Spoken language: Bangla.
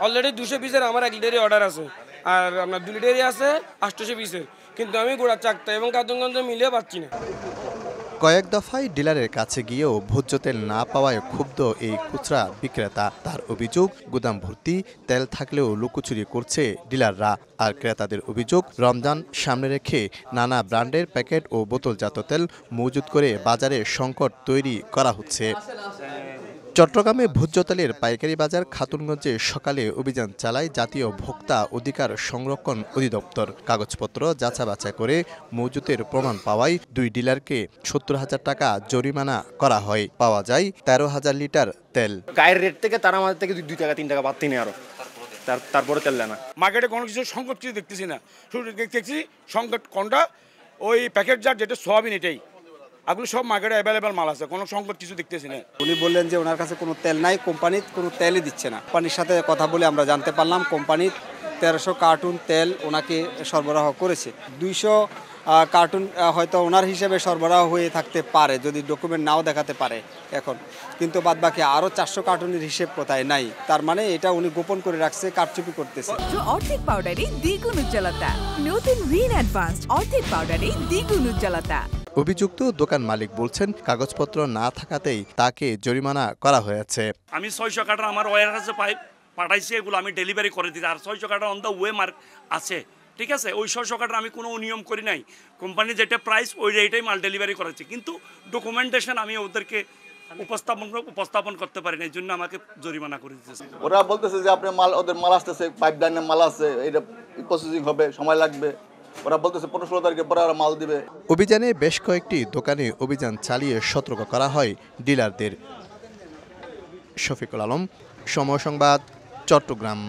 অলরেডি 200 পিসের আমার 1 লিটারই অর্ডার আছে, আর আপনার 2 লিটারই আছে 800 পিসের, কিন্তু আমি গোড়া চাকতা এবং কাতুনগঞ্জ মিলিয়ে পাচ্ছি না। কয়েক দফায় ডিলারের কাছে গিয়েও ভোজ্য তেল না পাওয়ায় ক্ষুব্ধ এই খুচরা বিক্রেতা। তার অভিযোগ, গুদাম ভর্তি তেল থাকলেও লুকোচুরি করছে ডিলাররা। আর ক্রেতাদের অভিযোগ, রমজান সামনে রেখে নানা ব্র্যান্ডের প্যাকেট ও বোতলজাত তেল মজুত করে বাজারে সংকট তৈরি করা হচ্ছে। চট্টগ্রামে ভোজ্য তেলের পাইকারি বাজার খাতুনগঞ্জে সকালে অভিযান চালায় জাতীয় ভোক্তা অধিকার সংরক্ষণ অধিদপ্তর। কাগজপত্র যাচাই করে মজুতের প্রমাণ পাওয়ায় 2 ডিলারকে 70,000 টাকা জরিমানা করা হয়। পাওয়া যায় 13,000 লিটার তেল। গায়ের রেট থেকে তারা আমাদের থেকে 2 টাকা 3 টাকা বাড়তি নেই, আরো তারপরে তেল না। মার্কেটে কোনো কিছু সংকট কিছু দেখতেছি না, শুধু দেখতেছি সংকট কোনটা, ওই প্যাকেট জার যেটা সোয়াবিন, এটাই। এগুলো সব মার্কেটে অ্যাভেলেবেল মাল আছে, কোনো সংকট কিছু দেখতেছি না। উনি বললেন যে ওনার কাছে কোনো তেল নাই, কোম্পানি কোনো তেলই দিচ্ছে না। কোম্পানির সাথে কথা বলে আমরা জানতে পারলাম কোম্পানি 1300 কার্টুন তেল ওনাকে সরবরাহ করেছে। 200 কার্টুন হয়তো ওনার হিসেবে সরবরাহ হয়ে থাকতে পারে, যদি ডকুমেন্ট নাও দেখাতে পারে এখন, কিন্তু বাদবাকি আরও 400 কার্টুনের হিসেব কোথায় নাই। তার মানে এটা উনি গোপন করে রাখছে, কারচুপি করতেছে। অর্ধেক পাউডারে দ্বিগুণ উজ্জ্বলতা, নতুন রিন অ্যাডভান্সড অর্ধেক পাউডারে দ্বিগুণ উজ্জ্বলতা। অভিযুক্ত দোকান মালিক বলছেন, কাগজপত্র না থাকাতেই তাকে জরিমানা করা হয়েছে। আমি 600 কার্টন আমার ওয়ার কাছে পাঠাইছি, এগুলো আমি ডেলিভারি করে দিই, আর 600 carton on the way mark আছে, ঠিক আছে। ওই 600 কার্টন আমি কোনো নিয়ম করি নাই, কোম্পানি যেটা প্রাইস ওই রেটেই মাল ডেলিভারি করেছে, কিন্তু ডকুমেন্টেশন আমি ওদেরকে উপস্থাপন করতে পারি না, এই জন্য আমাকে জরিমানা করে দিতেছে। ওরা বলতেছে যে আপনার মাল, ওদের মাল আসতেছে, পাইপ লাইনের মাল আছে, এটা প্রসেসিং হবে, সময় লাগবে। ওরা বলতেছে 15-16 তারিখে পরে ওরা মাল দিবে। অভিযানে বেশ কয়েকটি দোকানে অভিযান চালিয়ে সতর্ক করা হয় ডিলারদের। শফিকুল আলম, সময় সংবাদ, চট্টগ্রাম।